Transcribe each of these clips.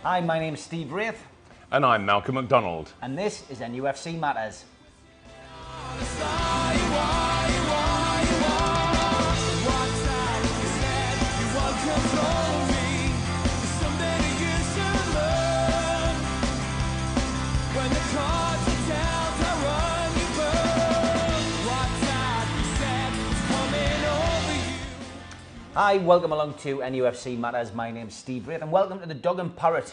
Hi, my name's Steve Wraith. And I'm Malcolm MacDonald. And this is NUFC Matters. Hi, welcome along to NUFC Matters. My name's Steve Wraith and welcome to the Dog and Parrot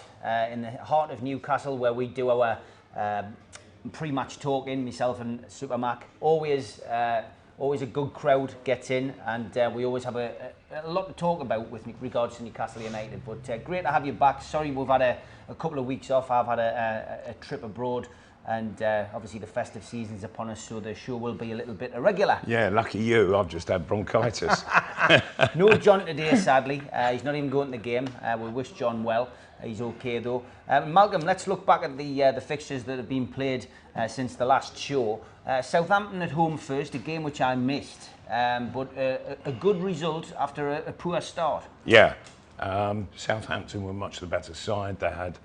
in the heart of Newcastle, where we do our pre-match talking, myself and Super Mac. Always a good crowd gets in, and we always have a lot to talk about with regards to Newcastle United. But great to have you back. Sorry we've had a couple of weeks off. I've had a trip abroad. And obviously the festive season's upon us, so the show will be a little bit irregular. Yeah, lucky you. I've just had bronchitis. No John today, sadly. He's not even going to the game. We wish John well. He's okay though. Malcolm, let's look back at the fixtures that have been played since the last show. Southampton at home first, a game which I missed, but a good result after a poor start. Yeah, Southampton were much the better side. They had,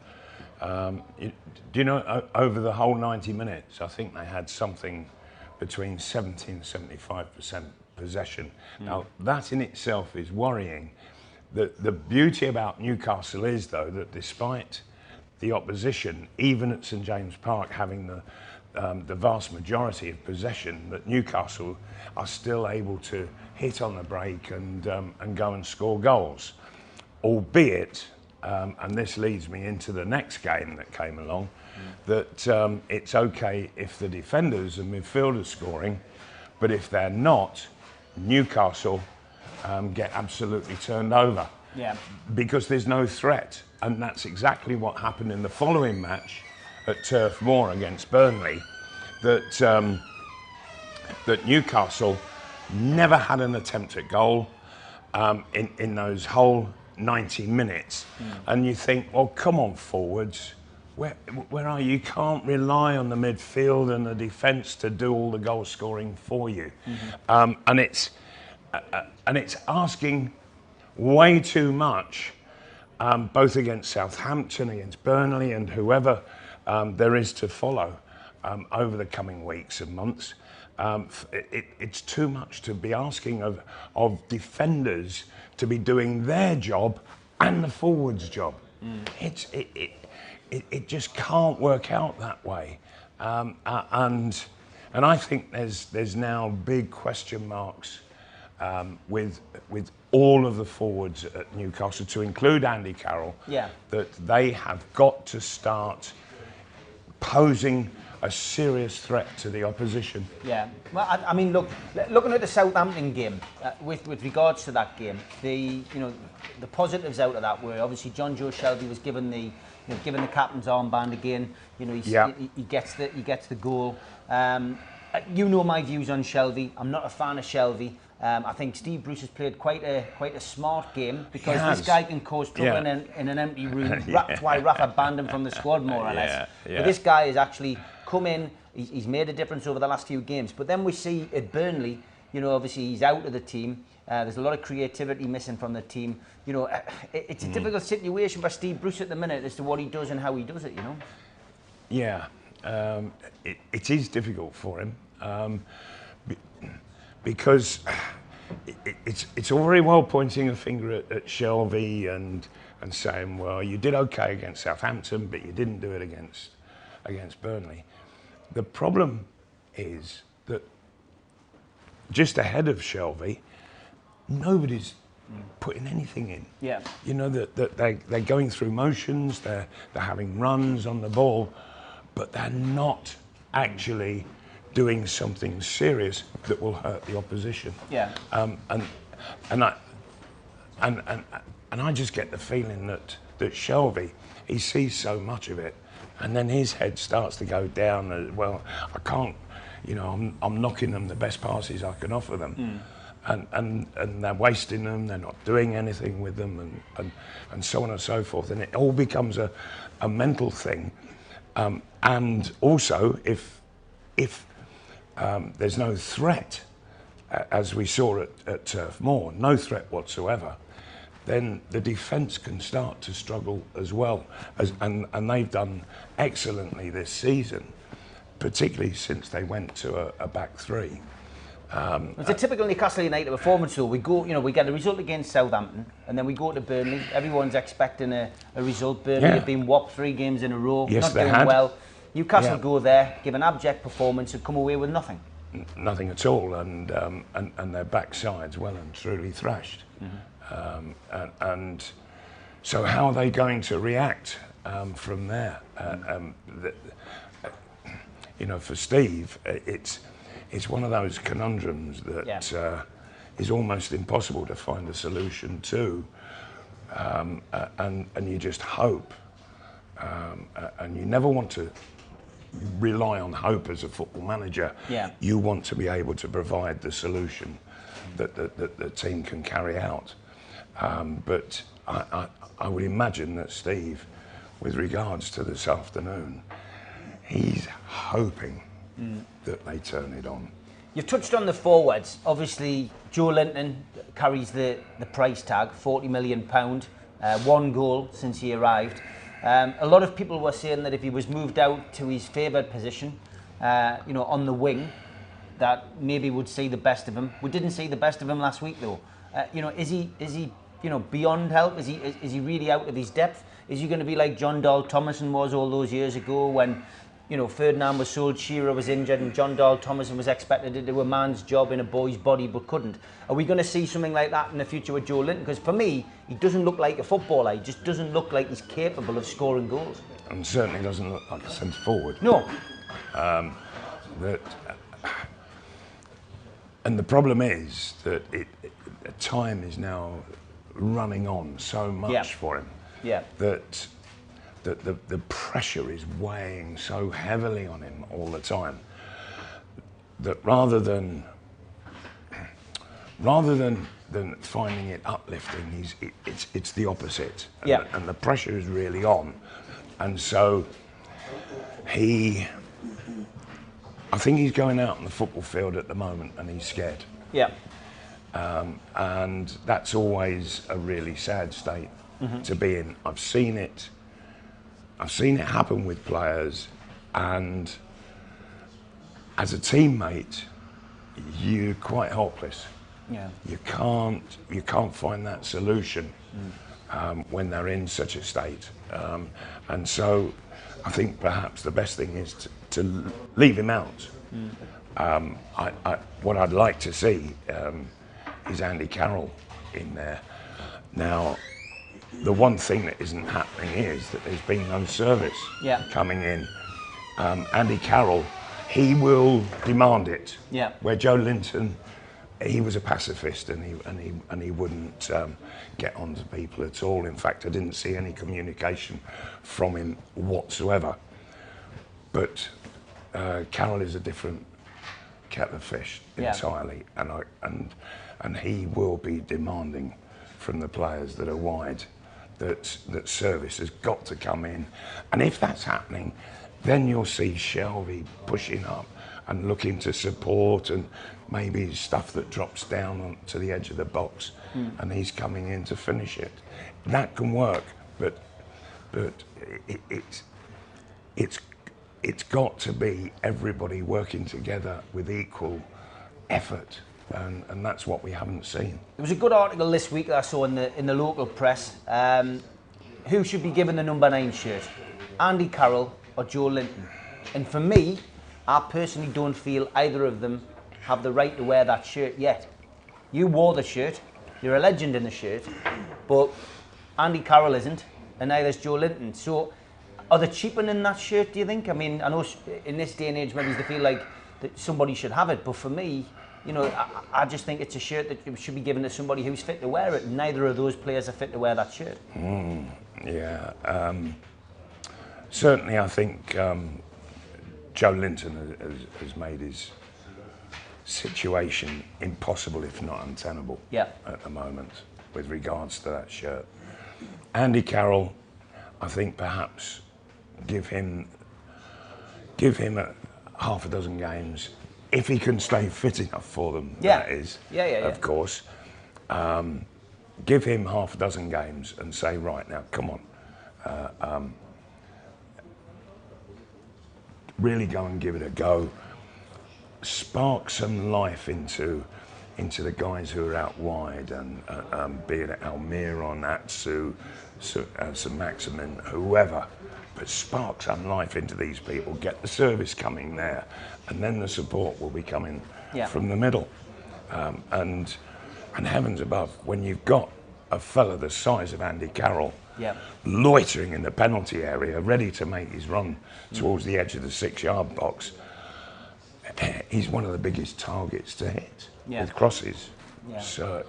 do you know, over the whole 90 minutes, I think they had something between 70 and 75% possession. Now, that in itself is worrying. The beauty about Newcastle is, though, that despite the opposition, even at St James Park having the vast majority of possession, that Newcastle are still able to hit on the break and go and score goals, albeit. And this leads me into the next game that came along, that it's okay if the defenders and midfielders scoring, but if they're not, Newcastle get absolutely turned over. Yeah. Because there's no threat. And that's exactly what happened in the following match at Turf Moor against Burnley, that Newcastle never had an attempt at goal in those whole 90 minutes. And you think, well, come on forwards, where are you? You can't rely on the midfield and the defence to do all the goal scoring for you. And it's asking way too much, both against Southampton, against Burnley, and whoever there is to follow over the coming weeks and months. It's too much to be asking of defenders to be doing their job and the forwards' job. It just can't work out that way, and I think there's now big question marks with all of the forwards at Newcastle, to include Andy Carroll. Yeah. That they have got to start posing a serious threat to the opposition. Yeah, well, I mean, looking at the Southampton game, with regards to that game, the positives out of that were obviously John Joe Shelby was given the captain's armband again. You know, he gets the goal. You know my views on Shelby. I'm not a fan of Shelby. I think Steve Bruce has played quite a smart game, because this guy can cause trouble in an empty room. That's why Rafa banned him from the squad, more or less. But this guy has actually come in. He's made a difference over the last few games. But then we see at Burnley, you know, obviously he's out of the team. There's a lot of creativity missing from the team. You know, it's a difficult situation for Steve Bruce at the minute as to what he does and how he does it, you know. Yeah, it is difficult for him. Because it's all very well pointing a finger at Shelby and saying, well, you did okay against Southampton, but you didn't do it against Burnley. The problem is that just ahead of Shelby, nobody's putting anything in. Yeah. You know, that they're going through motions, they're having runs on the ball, but they're not actually doing something serious that will hurt the opposition. Yeah. And I just get the feeling that Shelby, he sees so much of it, and then his head starts to go down as well. I can't, you know, I'm knocking them the best passes I can offer them. And they're wasting them, they're not doing anything with them, and so on and so forth. And it all becomes a mental thing. And also, if there's no threat, as we saw at Turf Moor, no threat whatsoever, then the defence can start to struggle as well. And they've done excellently this season, particularly since they went to a back three. It's a typical Newcastle United performance, though. We go, we get a result against Southampton, and then we go to Burnley. Everyone's expecting a result. Burnley have been whopped 3 games in a row, yes, not they doing had. well. Newcastle go there, give an abject performance, and come away with nothing. Nothing at all, and their backside's well and truly thrashed. And so how are they going to react from there? For Steve, it's one of those conundrums that is almost impossible to find a solution to, and you just hope, and you never want to rely on hope as a football manager. You want to be able to provide the solution that the team can carry out. But I would imagine that Steve, with regards to this afternoon, he's hoping that they turn it on. You've touched on the forwards. Obviously, Joe Linton carries the price tag, £40 million, 1 goal since he arrived. A lot of people were saying that if he was moved out to his favoured position, on the wing, that maybe would see the best of him. We didn't see the best of him last week, though. Is he beyond help? Is he really out of his depth? Is he going to be like John Dahl Thomason was all those years ago when, Ferdinand was sold, Shearer was injured, and John Dahl Thomason was expected to do a man's job in a boy's body but couldn't? Are we going to see something like that in the future with Joe Linton? Because for me, he doesn't look like a footballer. He just doesn't look like he's capable of scoring goals. And certainly doesn't look like a centre forward. No. And the problem is that time is now running on so much for him that the pressure is weighing so heavily on him all the time that rather than finding it uplifting, it's the opposite. And the pressure is really on, and so I think he's going out on the football field at the moment and he's scared. And that's always a really sad state to be in. I've seen it happen with players, and as a teammate, you're quite helpless. You can't find that solution when they're in such a state. And so I think perhaps the best thing is to leave him out. What I'd like to see is Andy Carroll in there. Now, the one thing that isn't happening is that there's been no service coming in. Andy Carroll, he will demand it. Where Joe Linton, he was a pacifist and he wouldn't get on to people at all. In fact, I didn't see any communication from him whatsoever. But Carroll is a different kettle of fish entirely, and he will be demanding from the players that are wide that service has got to come in. And if that's happening, then you'll see Shelby pushing up and looking to support, and maybe stuff that drops down to the edge of the box and he's coming in to finish it. That can work, but it's got to be everybody working together with equal effort, and that's what we haven't seen. There was a good article this week that I saw in the local press. Who should be given the number 9 shirt? Andy Carroll or Joe Linton? And for me, I personally don't feel either of them have the right to wear that shirt yet. You wore the shirt, you're a legend in the shirt, but Andy Carroll isn't, and neither is Joe Linton. So are they cheapening that shirt, do you think? I mean, I know in this day and age maybe they feel like that somebody should have it, but for me, I just think it's a shirt that should be given to somebody who's fit to wear it, and neither of those players are fit to wear that shirt. Certainly I think Joe Linton has made his situation impossible, if not untenable, at the moment with regards to that shirt. Andy Carroll, I think perhaps give him half a dozen games, if he can stay fit enough for them, that is, of course. give him half a dozen games and say, right, now, come on. Really go and give it a go. Spark some life into the guys who are out wide, and be it Almiron, Atsu, St Maximin, whoever. But spark some life into these people, get the service coming there, and then the support will be coming from the middle. And heavens above, when you've got a fella the size of Andy Carroll loitering in the penalty area, ready to make his run towards the edge of the 6-yard box, he's one of the biggest targets to hit with crosses. So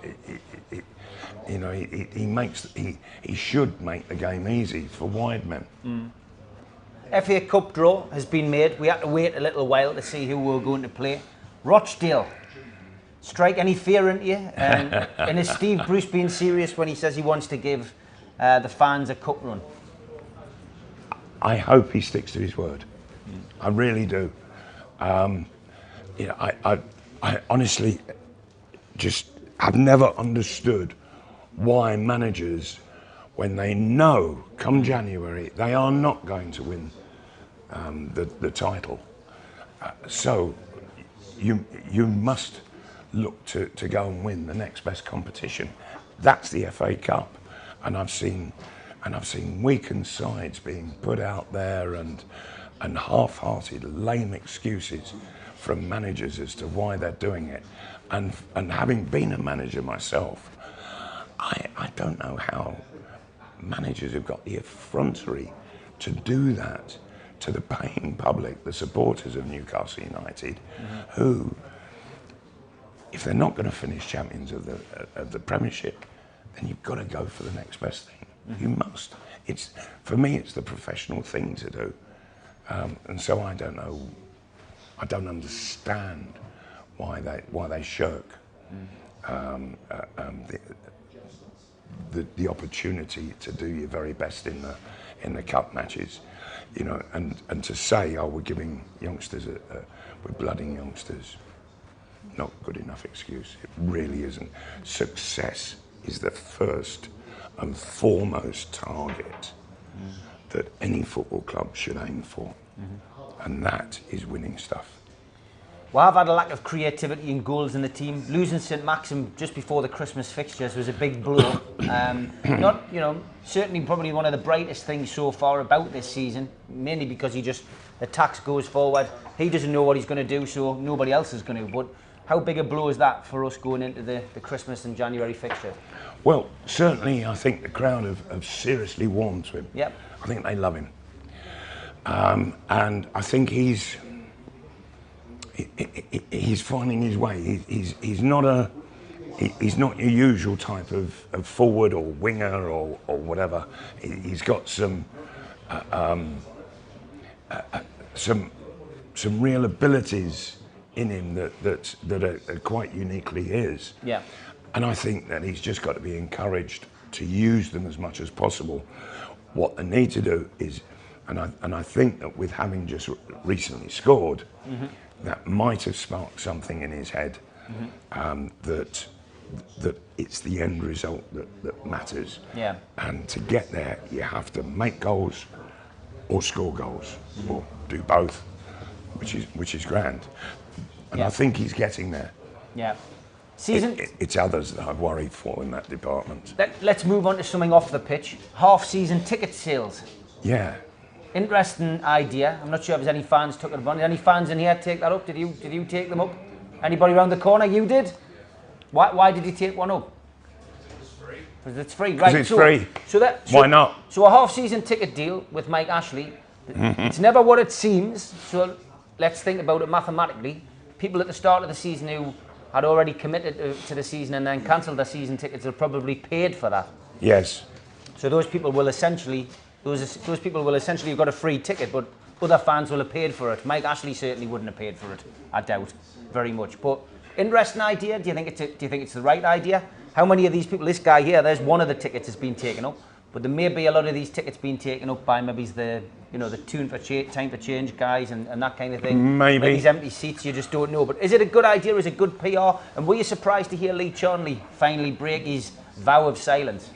he should make the game easy for wide men. FA Cup draw has been made. We had to wait a little while to see who we were going to play. Rochdale. Strike any fear into you? And is Steve Bruce being serious when he says he wants to give the fans a cup run? I hope he sticks to his word. I really do. I honestly just have never understood why managers, when they know come January they are not going to win the title, so you must look to go and win the next best competition. That's the FA Cup, and I've seen weakened sides being put out there and half-hearted, lame excuses from managers as to why they're doing it. And having been a manager myself, I don't know how managers have got the effrontery to do that to the paying public, the supporters of Newcastle United, who, if they're not going to finish champions of the Premiership, then you've got to go for the next best thing. You must. For me, it's the professional thing to do. And so I don't understand why they shirk the opportunity to do your very best in the cup matches, and to say, we're giving youngsters we're blooding youngsters. Not good enough excuse. It really isn't. Success is the first and foremost target that any football club should aim for, and that is winning stuff. Well, I've had a lack of creativity and goals in the team. Losing St Maxim just before the Christmas fixtures was a big blow. Certainly probably one of the brightest things so far about this season, mainly because the tax goes forward. He doesn't know what he's going to do, so nobody else is going to. But how big a blow is that for us going into the Christmas and January fixture? Well, certainly I think the crowd have seriously warmed to him. Yep. I think they love him. And I think he's finding his way. He's not your usual type of forward or winger or whatever. He's got some real abilities in him that are quite uniquely his. Yeah. And I think that he's just got to be encouraged to use them as much as possible. What they need to do is, and I think that with having just recently scored, that might have sparked something in his head, that it's the end result that matters. Yeah. And to get there, you have to make goals or score goals, or do both, which is grand. And I think he's getting there. Yeah. It's others that I've worried for in that department. Let's move on to something off the pitch. Half-season ticket sales. Yeah. Interesting idea. I'm not sure if there's any fans took it upon. Did any fans in here take that up? Did you take them up? Anybody around the corner? You did? Why did you take one up? Because it's free. Right. Because it's free. Why not? So a half-season ticket deal with Mike Ashley. It's never what it seems. So let's think about it mathematically. People at the start of the season who had already committed to the season and then cancelled their season tickets have probably paid for that. Yes. So those people will essentially have got a free ticket, but other fans will have paid for it. Mike Ashley certainly wouldn't have paid for it, I doubt very much. But interesting idea. Do you think it's the right idea? How many of these people? This guy here, there's one of the tickets has been taken up. but there may be a lot of these tickets being taken up by maybe the time for change guys and that kind of thing. Maybe these empty seats, you just don't know. But is it a good idea? Is it good PR? And were you surprised to hear Lee Charnley finally break his vow of silence?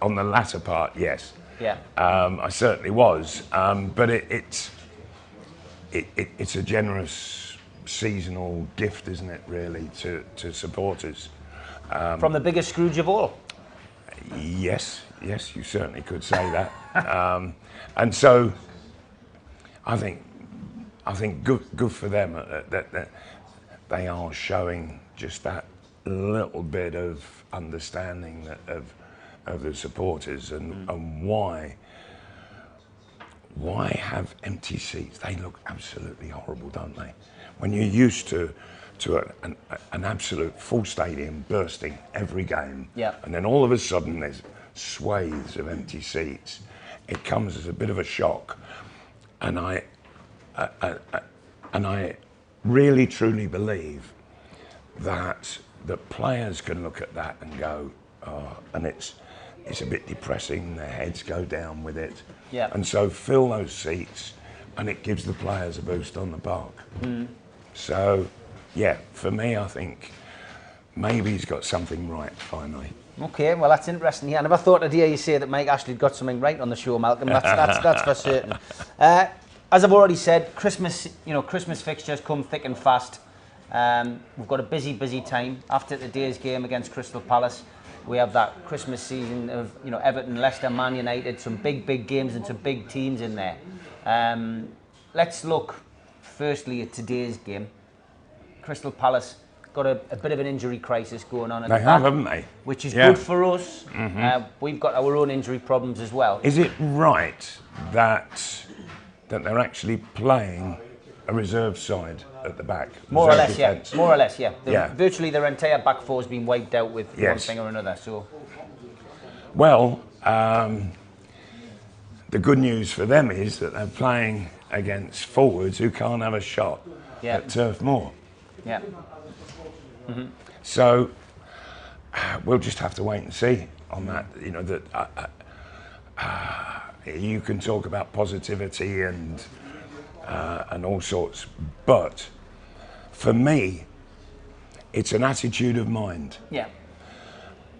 On the latter part, yes. Yeah. I certainly was, but it's a generous seasonal gift, isn't it? Really, to supporters. From the biggest Scrooge of all. Yes, you certainly could say that. And so, I think good for them that they are showing just that little bit of understanding of the supporters and why have empty seats? They look absolutely horrible, don't they? When you're used to an absolute full stadium bursting every game, and then all of a sudden there's swathes of empty seats, it comes as a bit of a shock. And I really truly believe that the players can look at that and go, oh, and it's a bit depressing, their heads go down with it. Yeah. And so fill those seats and it gives the players a boost on the park. So, yeah, for me, I think maybe he's got something right finally. Okay, well, that's interesting. Yeah, I never thought I'd hear you say that Mike Ashley'd got something right on the show, Malcolm. That's for certain. As I've already said, Christmas fixtures come thick and fast. We've got a busy time. After today's game against Crystal Palace, we have that Christmas season of Everton, Leicester, Man United, some big games and some big teams in there. Let's look firstly at today's game. Crystal Palace got a bit of an injury crisis going on at the back, haven't they? Which is good for us. We've got our own injury problems as well. Is it right that they're actually playing a reserve side at the back? More or less, yeah. Yeah. Virtually their entire back four has been wiped out with one thing or another. So, well, the good news for them is that they're playing against forwards who can't have a shot at Turf Moor. Yeah. So we'll just have to wait and see on that. You can talk about positivity and all sorts, but for me, it's an attitude of mind. Yeah.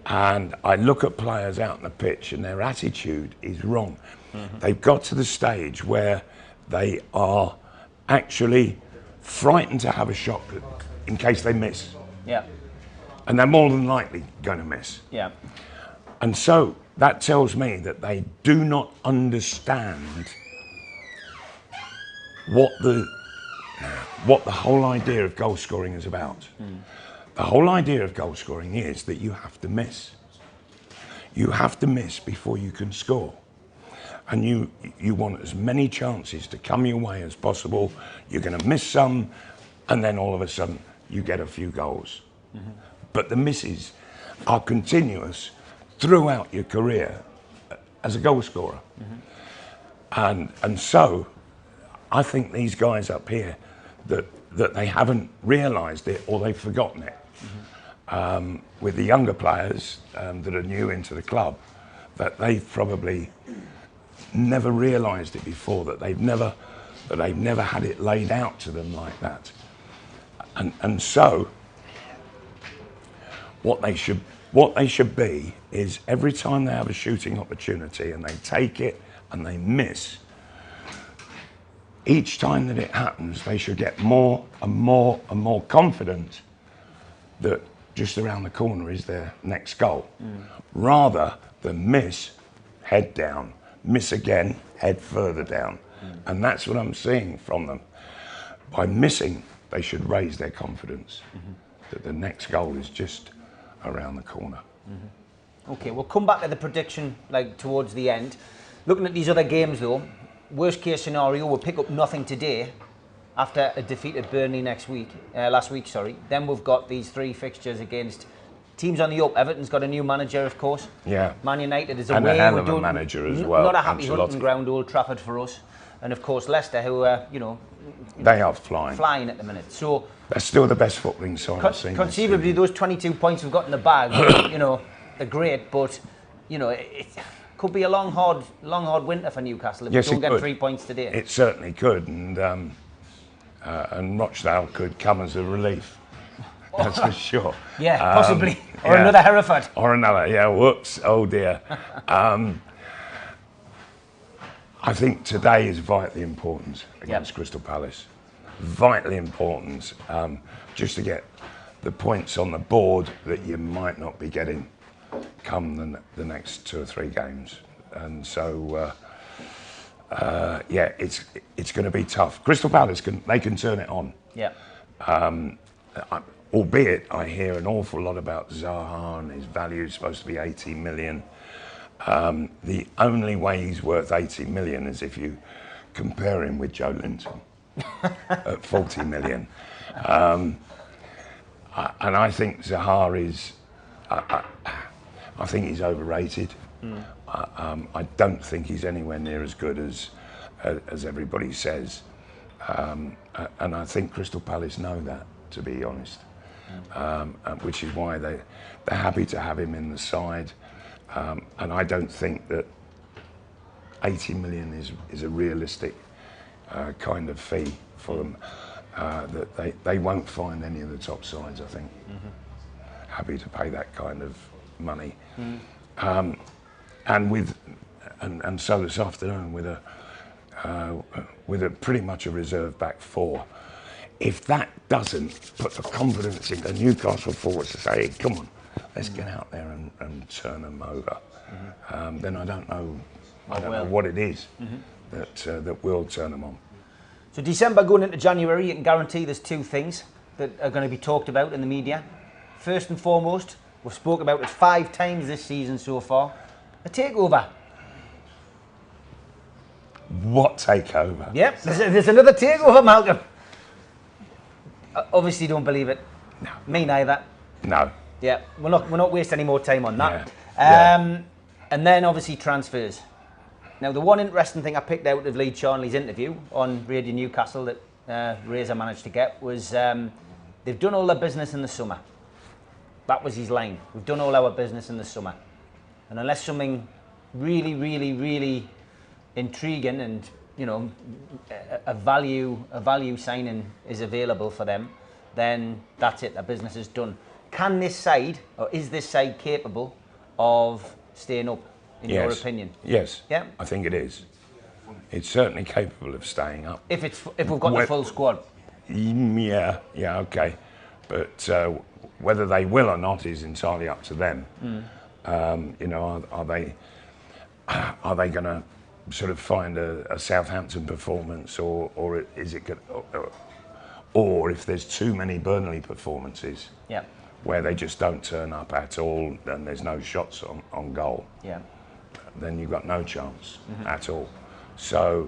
And I look at players out on the pitch, and their attitude is wrong. They've got to the stage where they are actually frightened to have a shot in case they miss. Yeah. And they're more than likely going to miss. Yeah. And so that tells me that they do not understand what the whole idea of goal scoring is about. The whole idea of goal scoring is that you have to miss. You have to miss before you can score. And you want as many chances to come your way as possible. You're going to miss some, and then all of a sudden you get a few goals. But the misses are continuous throughout your career as a goal scorer. And so I think these guys up here that they haven't realised it or they've forgotten it. With the younger players that are new into the club, that they've probably never realised it before, that they've never had it laid out to them like that. And so what they should be is every time they have a shooting opportunity and they take it and they miss, each time that it happens, they should get more and more and more confident that just around the corner is their next goal. Rather than miss, head down, miss again, head further down. And that's what I'm seeing from them. By missing, they should raise their confidence that the next goal is just around the corner. Okay, we'll come back to the prediction towards the end. Looking at these other games though, worst case scenario, we'll pick up nothing today after a defeat at Burnley last week. Then we've got these three fixtures against teams on the up. Everton's got a new manager, of course. Yeah. Man United is and away. And a hell of a manager as well. Not a happy hunting ground, Old Trafford for us. And of course Leicester, who are, they are flying at the minute. So they're still the best footballing side I've seen. Conceivably, those 22 points we've got in the bag, they're great, but you know, it could be a long, hard winter for Newcastle if Yes, we don't it get could. 3 points today. It certainly could, and Rochdale could come as a relief. That's for sure. Yeah, possibly. Or yeah. another Hereford. Or another, yeah, whoops, oh dear. I think today is vitally important against Crystal Palace. Vitally important, just to get the points on the board that you might not be getting come the next 2 or 3 games. And so, yeah, it's going to be tough. Crystal Palace, they can turn it on. Yeah. Albeit I hear an awful lot about Zaha and his value is supposed to be 80 million. The only way he's worth 80 million is if you compare him with Joe Linton at 40 million. And I think Zaha is, I think he's overrated. I don't think he's anywhere near as good as everybody says. And I think Crystal Palace know that, to be honest. Which is why they're happy to have him in the side. And I don't think that 80 million is a realistic kind of fee for them. That they won't find any of the top sides, I think, happy to pay that kind of money. And so this afternoon with a pretty much a reserve back 4. If that doesn't put the confidence into Newcastle forwards to say, hey, come on, let's get out there and turn them over, then I don't know what it is that will turn them on. So December going into January, you can guarantee there's 2 things that are going to be talked about in the media. First and foremost, we've spoke about it 5 times this season so far, a takeover. What takeover? Yep, there's another takeover, Malcolm. Obviously don't believe it. No. Me neither. No. Yeah, we're not wasting any more time on that. Yeah. And then obviously transfers. Now the one interesting thing I picked out of Lee Charnley's interview on Radio Newcastle that Razor managed to get was they've done all their business in the summer. That was his line. We've done all our business in the summer. And unless something really, really, really intriguing and a value signing is available for them, then that's it. Their business is done. Can this side, or is this side capable of staying up? In your opinion? Yes. Yeah. I think it is. It's certainly capable of staying up. If we've got the full squad. Yeah. Okay. But whether they will or not is entirely up to them. Are they going to sort of find a Southampton performance, or is it good, or if there's too many Burnley performances, where they just don't turn up at all and there's no shots on goal, then you've got no chance at all. So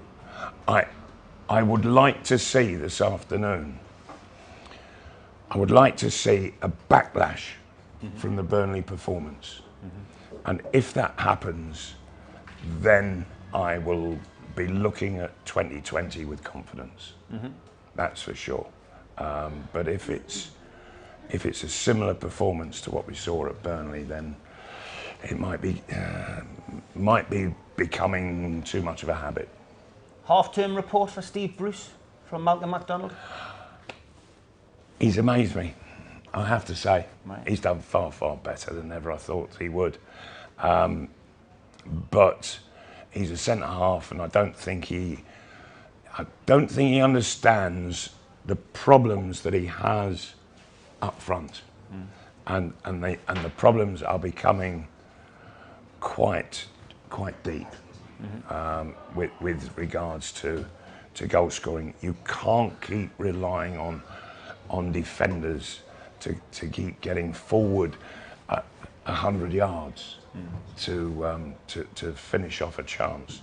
I would like to see this afternoon, I would like to see a backlash from the Burnley performance. And if that happens, then I will be looking at 2020 with confidence. That's for sure. But if it's a similar performance to what we saw at Burnley, then it might be becoming too much of a habit. Half-term report for Steve Bruce from Malcolm MacDonald. He's amazed me, I have to say. Right. He's done far, far better than ever I thought he would. But he's a centre half, and I don't think he understands the problems that he has up front, and the problems are becoming quite deep with regards to goal scoring. You can't keep relying on defenders to keep getting forward 100 yards to finish off a chance,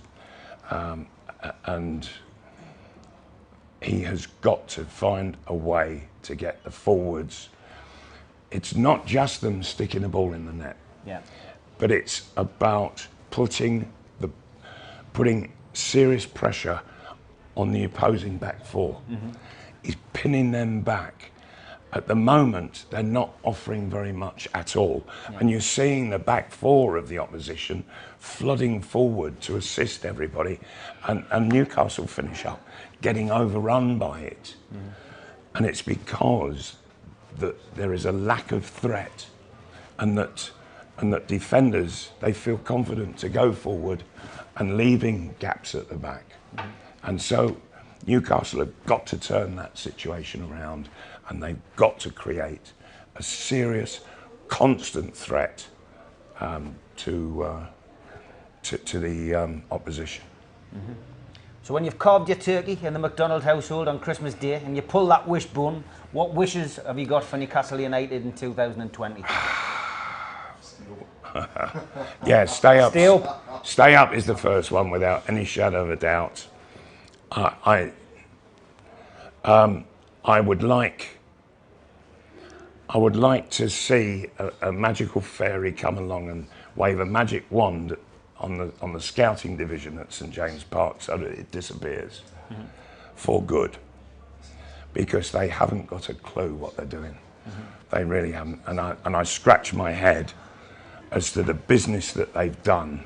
and he has got to find a way to get the forwards. It's not just them sticking the ball in the net, but it's about putting serious pressure on the opposing back 4. He's pinning them back, at the moment, they're not offering very much at all. And you're seeing the back four of the opposition flooding forward to assist everybody. And Newcastle finish up getting overrun by it. And it's because that there is a lack of threat, and that defenders, they feel confident to go forward and leaving gaps at the back. And so Newcastle have got to turn that situation around, and they've got to create a serious, constant threat to the opposition. So when you've carved your turkey in the McDonald household on Christmas Day and you pull that wishbone, what wishes have you got for Newcastle United in 2020? Yeah, stay up. Stay up. Stay up is the first one without any shadow of a doubt. I would like to see a magical fairy come along and wave a magic wand on the scouting division at St James Park so that it disappears for good, because they haven't got a clue what they're doing. They really haven't, and I scratch my head as to the business that they've done,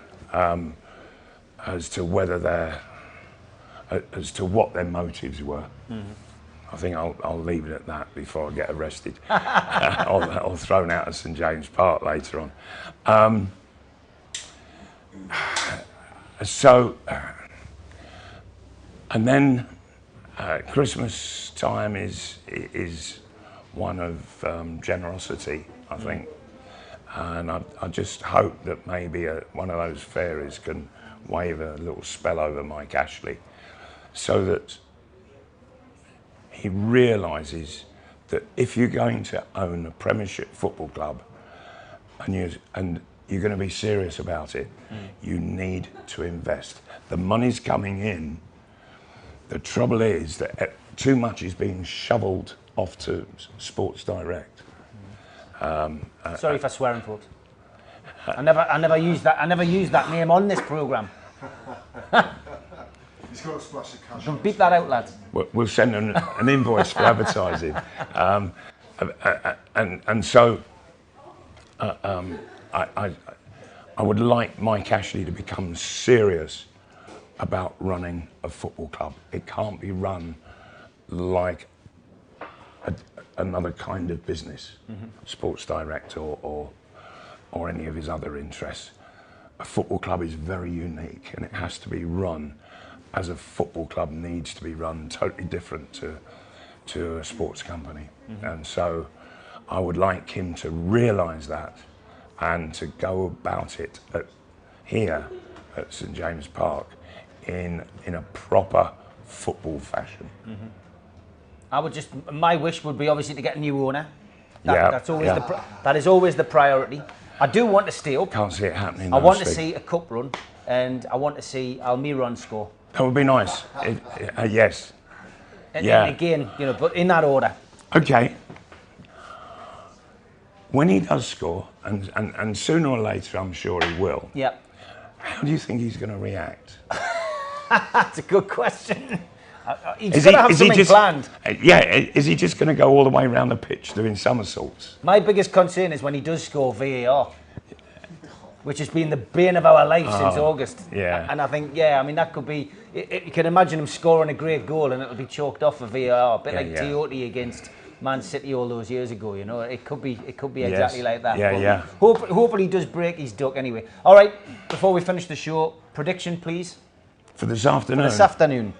as to whether as to what their motives were. I think I'll leave it at that before I get arrested or thrown out of St James Park later on. And then Christmas time is one of generosity, I think. And I just hope that maybe one of those fairies can wave a little spell over Mike Ashley, so that he realises that if you're going to own a Premiership football club and you're going to be serious about it, you need to invest. The money's coming in. The trouble is that too much is being shoveled off to Sports Direct. Sorry for swearing, folks. I never used that name on this programme. He's got a splash of cash. Don't beat that out, lads. We'll send an invoice for advertising. And so I would like Mike Ashley to become serious about running a football club. It can't be run like another kind of business, Sports Direct or any of his other interests. A football club is very unique, and it has to be run as a football club needs to be run, totally different to a sports company. And so I would like him to realise that and to go about it here at St James Park in a proper football fashion. My wish would be obviously to get a new owner. That is always the priority. I do want to stay up. Can't see it happening. I want to see a cup run, and I want to see Almiron score. That would be nice. Yes. And again, but in that order. Okay. When he does score, and sooner or later I'm sure he will. Yeah. How do you think he's going to react? That's a good question. He's got to have something planned. Is he just going to go all the way around the pitch doing somersaults? My biggest concern is when he does score VAR, which has been the bane of our life since August. Yeah. And I think, that could be. You can imagine him scoring a great goal and it'll be chalked off for VAR, a bit like Tiote against Man City all those years ago. It could be exactly like that. Yeah. Hopefully he does break his duck anyway. All right, before we finish the show, prediction, please. For this afternoon. For this afternoon.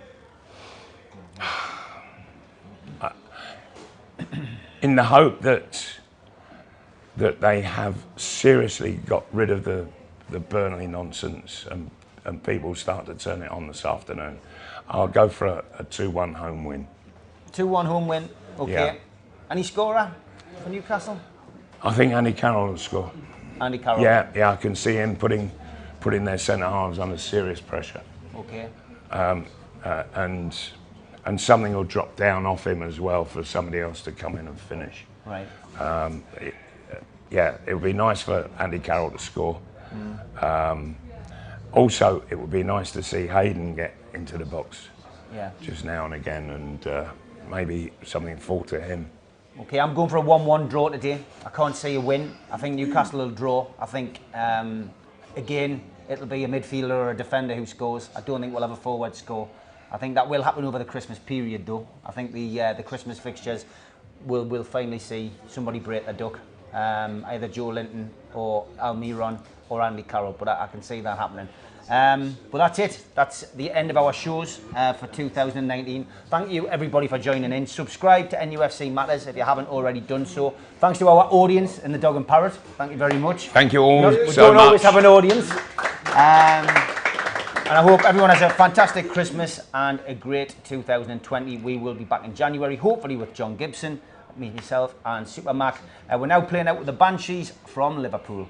In the hope that they have seriously got rid of the Burnley nonsense and people start to turn it on this afternoon, I'll go for a 2-1 home win. 2-1 home win, okay. Yeah. Any scorer for Newcastle? I think Andy Carroll will score. Andy Carroll? Yeah, I can see him putting their centre halves under serious pressure. Okay. And something will drop down off him as well for somebody else to come in and finish. Right. It would be nice for Andy Carroll to score. Also, it would be nice to see Hayden get into the box just now and again, and maybe something fall to him. Okay, I'm going for a 1-1 draw today. I can't see a win. I think Newcastle will draw. I think, again, it'll be a midfielder or a defender who scores. I don't think we'll have a forward score. I think that will happen over the Christmas period, though. I think the Christmas fixtures will finally see somebody break the duck. Either Joe Linton or Almiron or Andy Carroll, but I can see that happening. But that's it. That's the end of our shows for 2019. Thank you everybody for joining in. Subscribe to NUFC Matters if you haven't already done so. Thanks to our audience in the Dog and Parrot. Thank you very much. Thank you all We so don't much. always have an audience. And I hope everyone has a fantastic Christmas and a great 2020. We will be back in January, hopefully with John Gibson, myself and Super Mac. We're now playing out with the Banshees from Liverpool.